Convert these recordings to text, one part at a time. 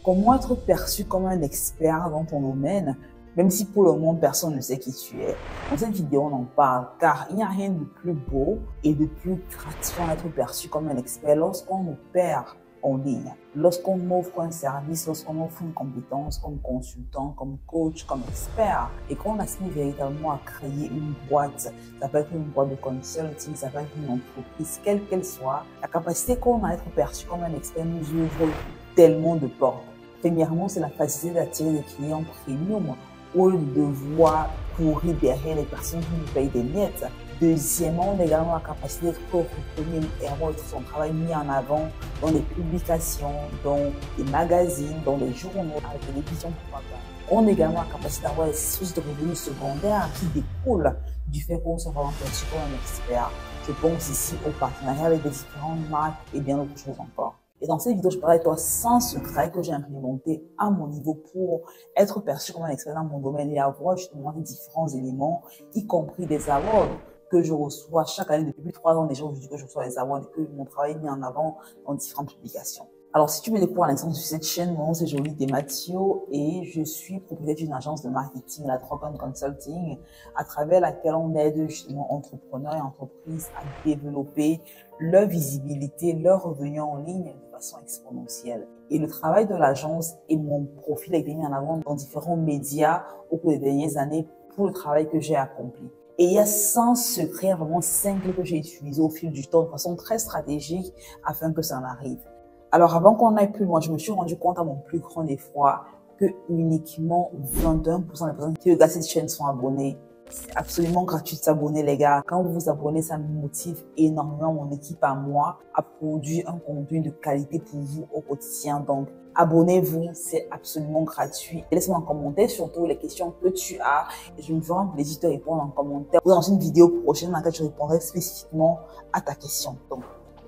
Comment être perçu comme un expert dans ton domaine, même si pour le moment personne ne sait qui tu es. Dans cette vidéo, on en parle car il n'y a rien de plus beau et de plus gratifiant d'être perçu comme un expert lorsqu'on opère en ligne, lorsqu'on offre un service, lorsqu'on offre une compétence comme consultant, comme coach, comme expert et qu'on aspire véritablement à créer une boîte. Ça peut être une boîte de consulting, ça peut être une entreprise, quelle qu'elle soit. La capacité qu'on a à être perçu comme un expert nous ouvre tellement de portes. Premièrement, c'est la facilité d'attirer des clients premium au lieu de devoir courir derrière les personnes qui nous payent des miettes. Deuxièmement, on a également la capacité d'être reconnu et avoir son travail mis en avant dans les publications, dans les magazines, dans les journaux, à la télévision, pourquoi pas. On a également la capacité d'avoir des sources de revenus secondaires qui découlent du fait qu'on se rend perçu comme un expert. Je pense ici au partenariat avec des différentes marques et bien d'autres choses encore. Et dans cette vidéo, je parlerai de toi 100 secrets que j'ai implémentés à mon niveau pour être perçu comme un expert dans mon domaine et avoir justement différents éléments, y compris des awards que je reçois chaque année depuis 3 ans déjà aujourd'hui que je reçois des awards et que mon travail est mis en avant dans différentes publications. Alors, si tu me découvres à l'instant sur cette chaîne, mon nom c'est Jolie Mathieu et je suis propriétaire d'une agence de marketing, la Dragon Consulting, à travers laquelle on aide justement entrepreneurs et entreprises à développer leur visibilité, leurs revenus en ligne de façon exponentielle. Et le travail de l'agence et mon profil a été mis en avant dans différents médias au cours des dernières années pour le travail que j'ai accompli. Et il y a 100 secrets vraiment simples que j'ai utilisés au fil du temps de façon très stratégique afin que ça en arrive. Alors, avant qu'on aille plus loin, je me suis rendu compte à mon plus grand effroi que uniquement 21% des personnes qui regardent cette chaîne sont abonnées. C'est absolument gratuit de s'abonner, les gars. Quand vous vous abonnez, ça me motive énormément, mon équipe à moi, à produire un contenu de qualité pour vous au quotidien. Donc, abonnez-vous, c'est absolument gratuit. Laisse-moi en commentaire surtout les questions que tu as et je me ferai un plaisir de te répondre en commentaire ou dans une vidéo prochaine dans laquelle je répondrai spécifiquement à ta question. Donc,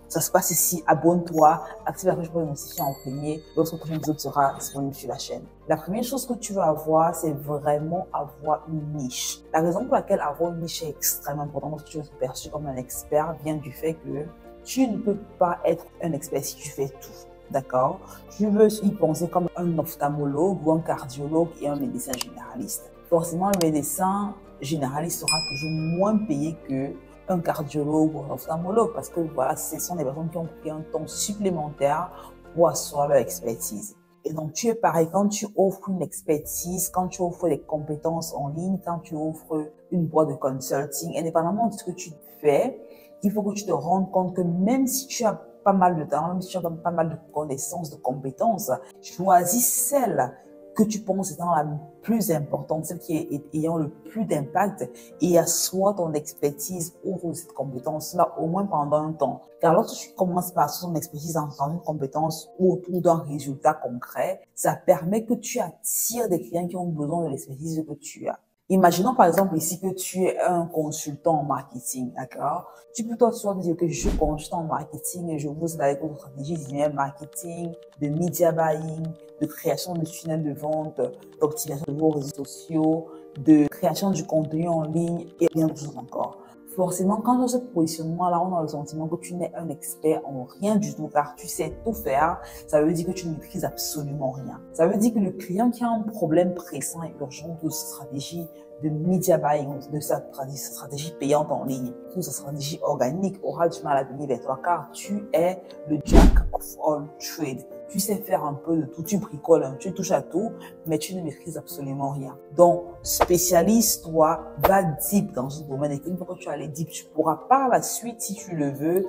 ça se passe ici, abonne-toi, active la cloche pour les notifications en premier. Lorsque le prochain épisode sera disponible sur la chaîne. La première chose que tu veux avoir, c'est vraiment avoir une niche. La raison pour laquelle avoir une niche est extrêmement importante lorsque tu es perçu comme un expert vient du fait que tu ne peux pas être un expert si tu fais tout. D'accord? Tu veux y penser comme un ophtalmologue ou un cardiologue et un médecin généraliste. Forcément, le médecin généraliste sera toujours moins payé que un cardiologue ou un ophtalmologue parce que voilà, ce sont des personnes qui ont pris un temps supplémentaire pour asseoir leur expertise. Et donc, tu es pareil, quand tu offres une expertise, quand tu offres des compétences en ligne, quand tu offres une boîte de consulting, indépendamment de ce que tu fais, il faut que tu te rendes compte que même si tu as pas mal de talent, même si tu as pas mal de connaissances, de compétences, choisis celle que tu penses étant la plus importante, celle qui est ayant le plus d'impact et assois ton expertise autour de cette compétence-là, au moins pendant un temps. Car lorsque tu commences par asseoir ton expertise dans une compétence ou autour d'un résultat concret, ça permet que tu attires des clients qui ont besoin de l'expertise que tu as. Imaginons par exemple ici que tu es un consultant en marketing, d'accord? Tu peux toi soit dire que je suis consultant en marketing et je vous aide avec vos stratégies d'email marketing, de media buying, de création de tunnels de vente, d'optimisation de vos réseaux sociaux, de création du contenu en ligne et bien d'autres choses encore. Forcément, quand dans ce positionnement-là, on a le sentiment que tu n'es un expert en rien du tout, car tu sais tout faire, ça veut dire que tu ne maîtrises absolument rien. Ça veut dire que le client qui a un problème pressant et urgent de sa stratégie de media buying, de sa stratégie payante en ligne, ou sa stratégie organique, aura du mal à venir vers toi, car tu es le jack of all trades. Tu sais faire un peu de tout, tu bricoles, tu touches à tout, mais tu ne maîtrises absolument rien. Donc, spécialise-toi, va deep dans ce domaine et une fois que tu as les deep, tu pourras par la suite, si tu le veux,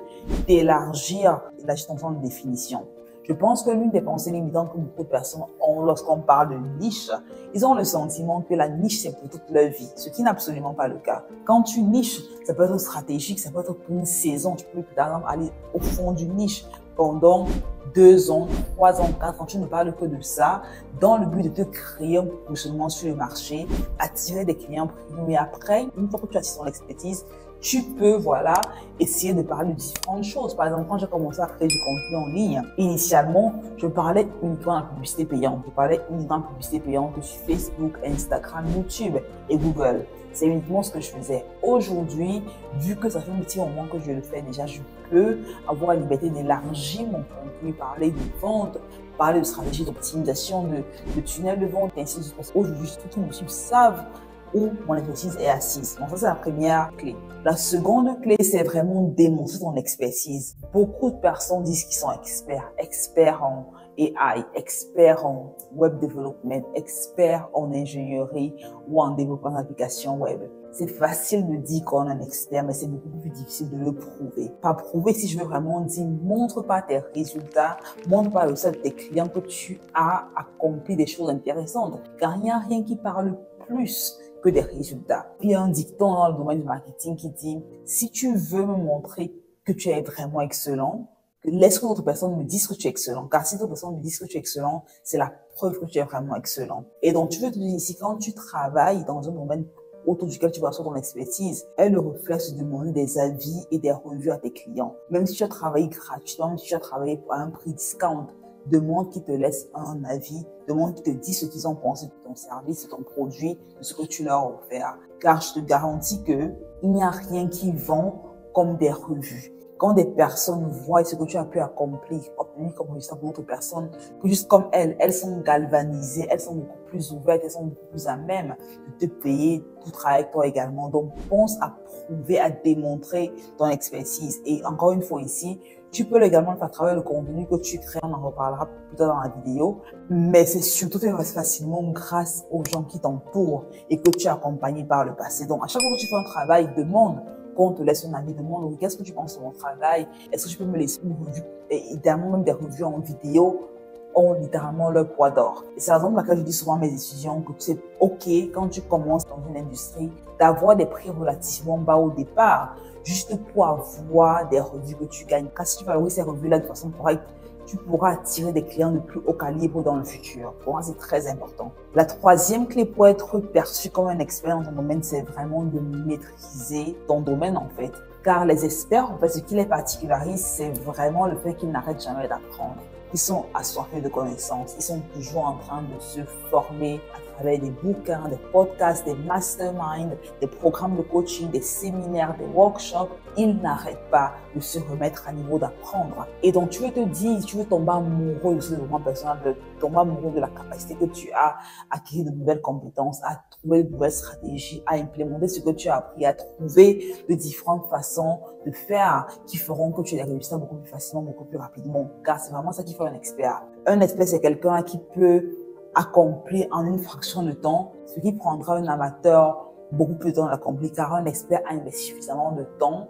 élargir ton champ de définition. Je pense que l'une des pensées limitantes que beaucoup de personnes ont lorsqu'on parle de niche, ils ont le sentiment que la niche, c'est pour toute leur vie, ce qui n'est absolument pas le cas. Quand tu niches, ça peut être stratégique, ça peut être pour une saison. Tu peux par exemple aller au fond d'une niche pendant 2 ans, 3 ans, 4 ans, tu ne parles que de ça, dans le but de te créer un positionnement sur le marché, attirer des clients premium. Mais après, une fois que tu as ton expertise, tu peux, voilà, essayer de parler de différentes choses. Par exemple, quand j'ai commencé à créer du contenu en ligne, initialement, je parlais uniquement de la publicité payante. Je parlais uniquement de la publicité payante sur Facebook, Instagram, YouTube et Google. C'est uniquement ce que je faisais. Aujourd'hui, vu que ça fait un petit moment que je le fais déjà, je peux avoir la liberté d'élargir mon contenu, parler de vente, parler de stratégie d'optimisation, de tunnel de vente, et ainsi de suite. Parce qu'aujourd'hui, tous qui me suivent savent où mon expertise est assise. Donc ça, c'est la première clé. La seconde clé, c'est vraiment démontrer ton expertise. Beaucoup de personnes disent qu'ils sont experts en AI, experts en web development, experts en ingénierie ou en développement d'applications web. C'est facile de dire qu'on est un expert, mais c'est beaucoup plus difficile de le prouver. Pas prouver, si je veux vraiment dire, montre pas tes résultats, montre pas le résultat de tes clients que tu as accompli des choses intéressantes. Car il n'y a rien qui parle plus que des résultats. Il y a un dicton dans le domaine du marketing qui dit, si tu veux me montrer que tu es vraiment excellent, laisse que d'autres personnes me disent que tu es excellent. Car si d'autres personnes me disent que tu es excellent, c'est la preuve que tu es vraiment excellent. Et donc, tu veux te dire ici, quand tu travailles dans un domaine autour duquel tu vas sur ton expertise, est le réflexe de demander des avis et des revues à tes clients. Même si tu as travaillé gratuitement, même si tu as travaillé à un prix discount, demande qu'ils te laissent un avis, demande qu'ils te disent ce qu'ils ont pensé de ton service, de ton produit, de ce que tu leur as offert. Car je te garantis que il n'y a rien qui vend comme des revues. Quand des personnes voient ce que tu as pu accomplir, obtenir comme résultat pour d'autres personnes, que juste comme elles sont galvanisées, elles sont beaucoup plus ouvertes, elles sont beaucoup plus à même de te payer pour travailler avec toi également. Donc, pense à prouver, à démontrer ton expertise. Et encore une fois ici, tu peux également faire travailler le contenu que tu crées, on en reparlera plus tard dans la vidéo, mais c'est surtout fait facilement grâce aux gens qui t'entourent et que tu as accompagné par le passé. Donc, à chaque fois que tu fais un travail, demande qu'on te laisse un avis, demande qu'est-ce que tu penses de mon travail, est-ce que tu peux me laisser une revue, et idéalement même des revues en vidéo ont littéralement leur poids d'or. Et c'est la raison pour laquelle je dis souvent à mes étudiants que c'est OK quand tu commences dans une industrie d'avoir des prix relativement bas au départ, juste pour avoir des revues que tu gagnes. Car si tu valorises ces revues-là de façon correcte, tu pourras attirer des clients de plus haut calibre dans le futur. Pour moi, c'est très important. La troisième clé pour être perçu comme un expert dans ton domaine, c'est vraiment de maîtriser ton domaine en fait. Car les experts, en fait, ce qui les particularise, c'est vraiment le fait qu'ils n'arrêtent jamais d'apprendre. Ils sont assoiffés de connaissances. Ils sont toujours en train de se former à travers des bouquins, des podcasts, des masterminds, des programmes de coaching, des séminaires, des workshops. Ils n'arrêtent pas de se remettre à niveau d'apprendre. Et donc, tu veux te dire, tu veux tomber amoureux de ce développement personnel, de tomber amoureux de la capacité que tu as à acquérir de nouvelles compétences, à trouver de nouvelles stratégies, à implémenter ce que tu as appris, à trouver de différentes façons de faire qui feront que tu aies des résultats beaucoup plus facilement, beaucoup plus rapidement. Car c'est vraiment ça qui fait un expert. Un expert, c'est quelqu'un qui peut accomplir en une fraction de temps ce qui prendra un amateur beaucoup plus de temps d'accomplir, car un expert a investi suffisamment de temps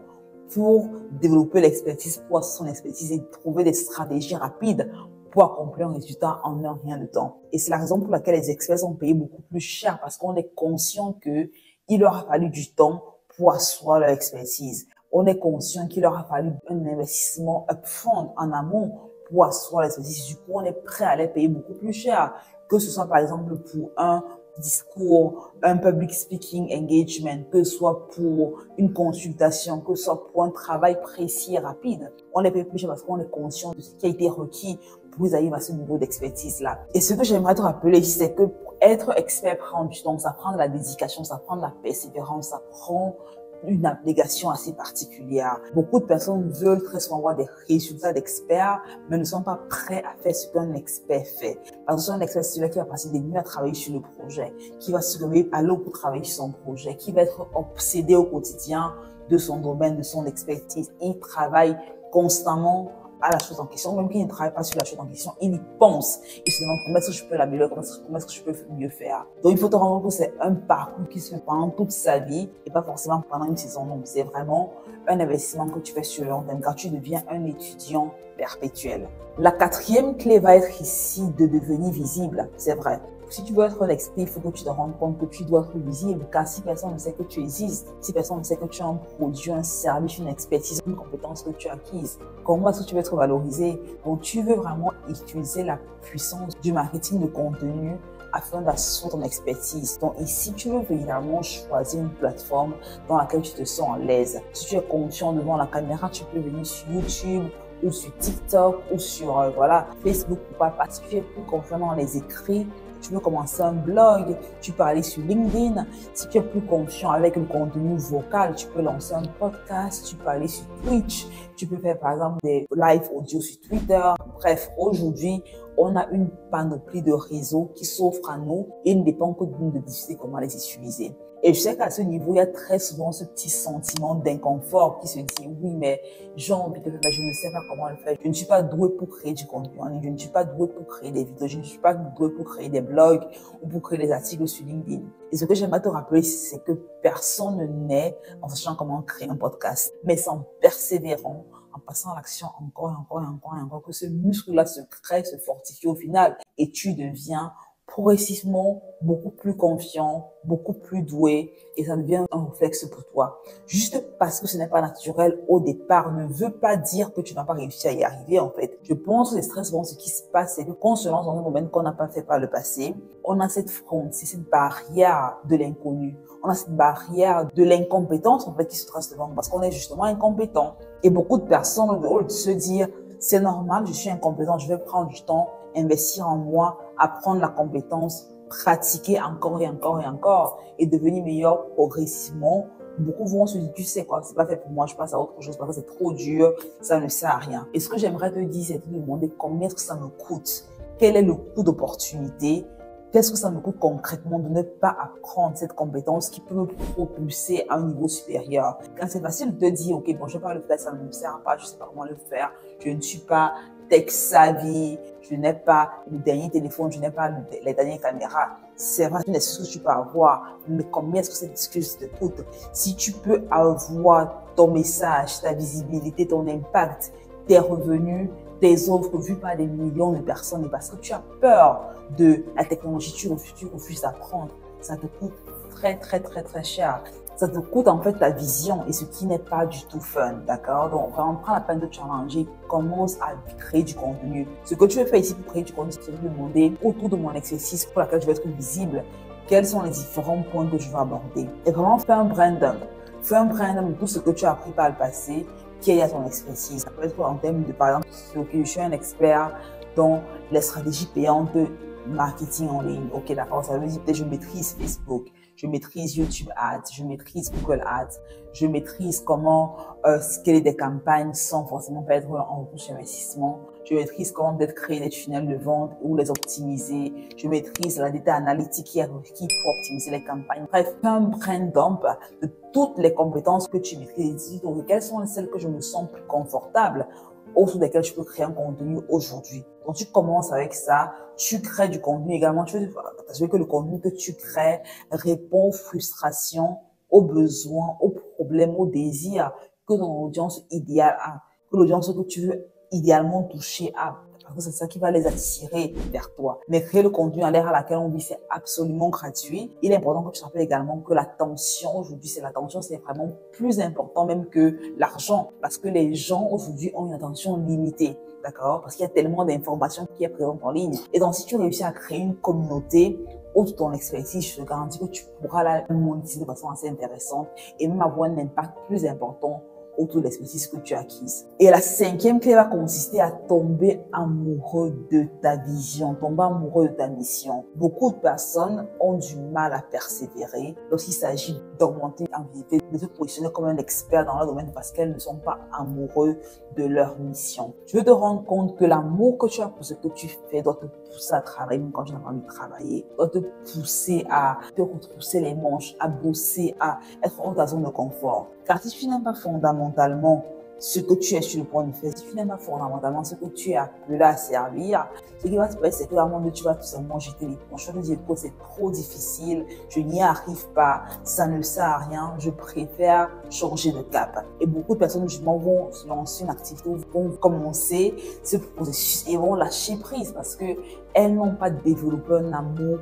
pour développer l'expertise, pour son expertise et trouver des stratégies rapides pour accomplir un résultat en un rien de temps. Et c'est la raison pour laquelle les experts sont payés beaucoup plus cher, parce qu'on est conscient qu'il leur a fallu du temps pour asseoir leur expertise. On est conscient qu'il leur a fallu un investissement upfront en amont pour asseoir l'expertise. Du coup, on est prêt à les payer beaucoup plus cher, que ce soit par exemple pour un discours, un public speaking engagement, que ce soit pour une consultation, que ce soit pour un travail précis et rapide. On les paye plus cher parce qu'on est conscient de ce qui a été requis pour qu'ils arrivent à ce niveau d'expertise-là. Et ce que j'aimerais te rappeler ici, c'est que pour être expert prend du temps, ça prend de la dédication, ça prend de la persévérance, ça prend une abnégation assez particulière. Beaucoup de personnes veulent très souvent avoir des résultats d'experts, mais ne sont pas prêts à faire ce qu'un expert fait. Parce que un expert, c'est celui qui va passer des nuits à travailler sur le projet, qui va se réveiller à l'eau pour travailler sur son projet, qui va être obsédé au quotidien de son domaine, de son expertise. Il travaille constamment à la chose en question, même qu'il ne travaille pas sur la chose en question, il y pense. Il se demande comment est-ce que je peux l'améliorer, comment est-ce que je peux mieux faire. Donc, il faut te rendre compte que c'est un parcours qui se fait pendant toute sa vie et pas forcément pendant une saison longue. C'est vraiment un investissement que tu fais sur le long terme car tu deviens un étudiant perpétuel. La quatrième clé va être ici de devenir visible. C'est vrai. Si tu veux être un expert, il faut que tu te rendes compte que tu dois être visible, car si personne ne sait que tu existes, si personne ne sait que tu as un produit, un service, une expertise, une compétence que tu as acquise, comment est-ce que tu veux être valorisé? Donc, tu veux vraiment utiliser la puissance du marketing de contenu afin d'assurer ton expertise. Donc ici, tu veux évidemment choisir une plateforme dans laquelle tu te sens à l'aise. Si tu es confiant devant la caméra, tu peux venir sur YouTube ou sur TikTok ou sur Facebook ou pas. Si tu es plus confiant dans les écrits, tu veux commencer un blog, tu peux aller sur LinkedIn. Si tu es plus confiant avec le contenu vocal, tu peux lancer un podcast, tu peux aller sur Twitch, Tu peux faire par exemple des live audio sur Twitter. Bref, aujourd'hui, on a une panoplie de réseaux qui s'offrent à nous et il ne dépend que de nous de décider comment les utiliser. Et je sais qu'à ce niveau, il y a très souvent ce petit sentiment d'inconfort qui se dit, oui, mais j'ai envie de le faire, je ne sais pas comment le faire. Je ne suis pas doué pour créer du contenu en ligne, je ne suis pas doué pour créer des vidéos, je ne suis pas doué pour créer des blogs ou pour créer des articles sur LinkedIn. Et ce que j'aimerais te rappeler, c'est que personne ne naît en sachant comment créer un podcast, mais c'est en persévérant, en passant à l'action encore et encore et encore et encore, que ce muscle-là se crée, se fortifie au final et tu deviens progressivement beaucoup plus confiant, beaucoup plus doué et ça devient un réflexe pour toi. Juste parce que ce n'est pas naturel au départ ne veut pas dire que tu n'as pas réussi à y arriver en fait. Je pense que c'est très souvent ce qui se passe, c'est que quand on se lance dans un domaine qu'on n'a pas fait par le passé, on a cette frontière, cette barrière de l'inconnu. On a cette barrière de l'incompétence en fait qui se trace devant nous parce qu'on est justement incompétent. Et beaucoup de personnes ont le rôle de se dire c'est normal, je suis incompétent, je vais prendre du temps, investir en moi, apprendre la compétence, pratiquer encore et encore et encore et devenir meilleur progressivement. Beaucoup vont se dire, tu sais quoi, c'est pas fait pour moi, je passe à autre chose parce que c'est trop dur, ça ne sert à rien. Et ce que j'aimerais te dire, c'est de te demander combien est-ce que ça me coûte, quel est le coût d'opportunité, qu'est-ce que ça me coûte concrètement de ne pas apprendre cette compétence qui peut me propulser à un niveau supérieur. Quand c'est facile de te dire, ok, bon, je ne vais pas le faire, ça ne me sert pas, je ne sais pas comment le faire, je ne suis pas tech savvy, je n'ai pas le dernier téléphone, je n'ai pas les dernières caméras. C'est vrai, une excuse que tu peux avoir, mais combien est-ce que cette excuse te coûte? Si tu peux avoir ton message, ta visibilité, ton impact, tes revenus, tes offres vues par des millions de personnes et parce que tu as peur de la technologie, tu refuses d'apprendre, ça te coûte très cher. Ça te coûte en fait ta vision et ce qui n'est pas du tout fun, d'accord? Donc, vraiment, prends la peine de challenger, commence à créer du contenu. Ce que tu veux faire ici pour créer du contenu, c'est de demander autour de mon exercice pour lequel je vais être visible, quels sont les différents points que je vais aborder. Et vraiment, fais un brain dump. Fais un brain dump de tout ce que tu as appris par le passé, qui est à ton expertise. Ça peut être en termes de, par exemple, ok, je suis un expert dans les stratégies payantes de marketing en ligne. Ok, d'accord, ça veut dire que je maîtrise Facebook. Je maîtrise YouTube Ads, je maîtrise Google Ads, je maîtrise comment scaler des campagnes sans forcément perdre en retour sur investissement. Je maîtrise comment peut-être créer des tunnels de vente ou les optimiser. Je maîtrise la data analytique qui est requise pour optimiser les campagnes. Bref, fais un brain dump de toutes les compétences que tu maîtrises. Donc, quelles sont celles que je me sens plus confortable autour desquelles je peux créer un contenu aujourd'hui. Donc, tu commences avec ça, tu crées du contenu également. Tu veux t'assurer que le contenu que tu crées répond aux frustrations, aux besoins, aux problèmes, aux désirs que ton audience idéale a, que l'audience que tu veux idéalement toucher a. Parce que c'est ça qui va les attirer vers toi. Mais créer le contenu à l'ère à laquelle on vit, c'est absolument gratuit. Il est important que tu te rappelles également que l'attention, aujourd'hui, c'est l'attention, c'est vraiment plus important même que l'argent. Parce que les gens, aujourd'hui, ont une attention limitée. D'accord? Parce qu'il y a tellement d'informations qui est présente en ligne. Et donc, si tu réussis à créer une communauté autour de ton expertise, je te garantis que tu pourras la monétiser de façon assez intéressante et même avoir un impact plus important autour de l'expertise que tu as acquise. Et la cinquième clé va consister à tomber amoureux de ta vision, tomber amoureux de ta mission. Beaucoup de personnes ont du mal à persévérer lorsqu'il s'agit d'augmenter en visibilité, de se positionner comme un expert dans leur domaine parce qu'elles ne sont pas amoureux de leur mission. Tu veux te rendre compte que l'amour que tu as pour ce que tu fais doit te pousser à travailler, même quand tu n'as pas envie de travailler, doit te pousser à te retrousser les manches, à bosser, à être hors de ta zone de confort. Car si tu n'aimes pas fondamentalement ce que tu es sur le point de faire, si tu n'aimes pas fondamentalement ce que tu es appelé à servir, ce qui va se passer, c'est que à un moment donné, tu vas tout simplement jeter l'éponge. Tu vas te dire que c'est trop difficile, je n'y arrive pas, ça ne sert à rien, je préfère changer de cap. Et beaucoup de personnes, justement, vont se lancer une activité, vont commencer ce processus et vont lâcher prise parce qu'elles n'ont pas développé un amour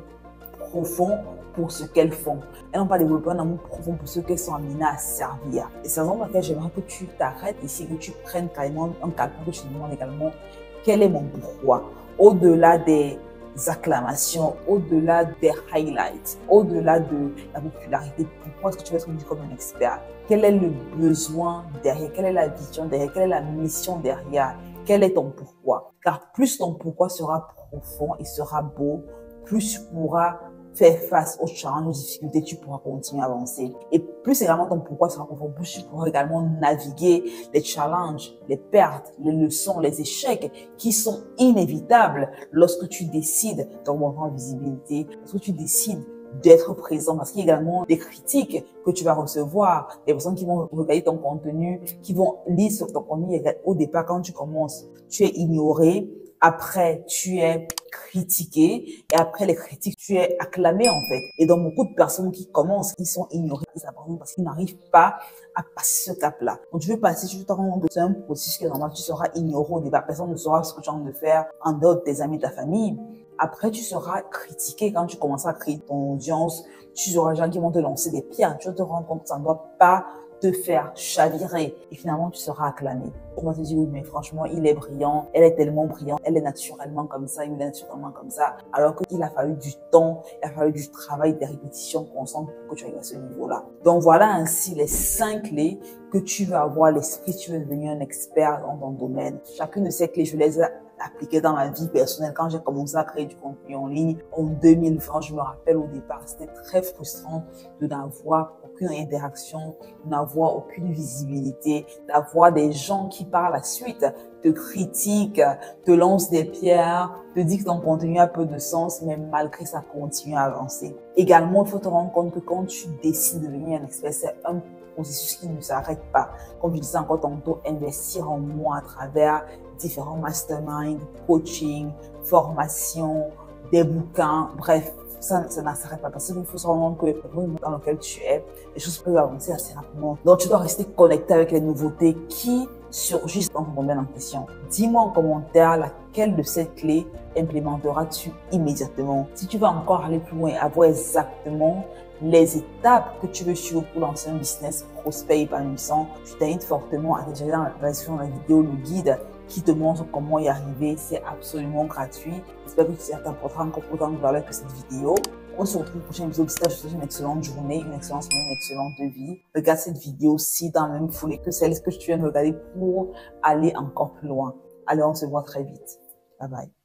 profond pour ce qu'elles font. Elles n'ont pas développé un amour profond pour ce qu'elles sont amenées à servir. Et c'est la raison pour laquelle j'aimerais que tu t'arrêtes ici, que tu prennes carrément un calcul, que tu te demandes également quel est mon pourquoi. Au-delà des acclamations, au-delà des highlights, au-delà de la popularité, pourquoi est-ce que tu veux être vu comme un expert? Quel est le besoin derrière? Quelle est la vision derrière? Quelle est la mission derrière? Quel est ton pourquoi? Car plus ton pourquoi sera profond et sera beau, plus tu pourras faire face aux challenges, aux difficultés, tu pourras continuer à avancer. Et plus également ton pourquoi sera confort, plus tu pourras également naviguer les challenges, les pertes, les leçons, les échecs qui sont inévitables lorsque tu décides d'augmenter en visibilité, lorsque tu décides d'être présent, parce qu'il y a également des critiques que tu vas recevoir, des personnes qui vont regarder ton contenu, qui vont lire sur ton contenu. Au départ, quand tu commences, tu es ignoré, après tu es critiqué, et après les critiques, tu es acclamé en fait. Et donc beaucoup de personnes qui commencent, ils sont ignorés, ils abandonnent parce qu'ils n'arrivent pas à passer ce cap-là. Donc tu veux passer, tu te rends compte que c'est un processus qui est normal, tu seras ignoré au départ, personne ne saura ce que tu es en train de faire en dehors de tes amis, de ta famille. Après, tu seras critiqué quand tu commences à créer ton audience. Tu auras des gens qui vont te lancer des pierres. Tu vas te rendre compte que ça ne doit pas te faire chavirer. Et finalement, tu seras acclamé. On va te dire, oui, mais franchement, il est brillant. Elle est tellement brillante. Elle est naturellement comme ça. Il est naturellement comme ça. Alors qu'il a fallu du temps, il a fallu du travail, des répétitions constantes pour que tu arrives à ce niveau-là. Donc voilà ainsi les 5 clés que tu veux avoir à l'esprit si tu veux devenir un expert dans ton domaine. Chacune de ces clés, je les ai appliqué dans ma vie personnelle. Quand j'ai commencé à créer du contenu en ligne en 2020, je me rappelle au départ, c'était très frustrant de n'avoir aucune interaction, de n'avoir aucune visibilité, d'avoir des gens qui par la suite te critiquent, te lancent des pierres, te disent que ton contenu a peu de sens, mais malgré ça continue à avancer. Également, il faut te rendre compte que quand tu décides de devenir un expert, c'est un processus qui ne s'arrête pas. Comme je disais encore tantôt, investir en moi à travers différents masterminds, coaching, formation, des bouquins, bref, ça ne s'arrête pas parce qu'il faut se rendre compte que le monde dans lequel tu es, les choses peuvent avancer assez rapidement. Donc, tu dois rester connecté avec les nouveautés qui surgissent dans ton domaine en question. Dis-moi en commentaire laquelle de ces clés implémenteras-tu immédiatement. Si tu veux encore aller plus loin, avoir exactement les étapes que tu veux suivre pour lancer un business prospère et épanouissant, je t'invite fortement à télécharger dans la description de la vidéo le guide qui te montre comment y arriver. C'est absolument gratuit. J'espère que ça t'apportera encore autant de valeur que cette vidéo. On se retrouve au prochain épisode. Je te souhaite une excellente journée, une excellente semaine, une excellente vie. Regarde cette vidéo-ci dans la même foulée que celle que tu viens de regarder pour aller encore plus loin. Allez, on se voit très vite. Bye bye.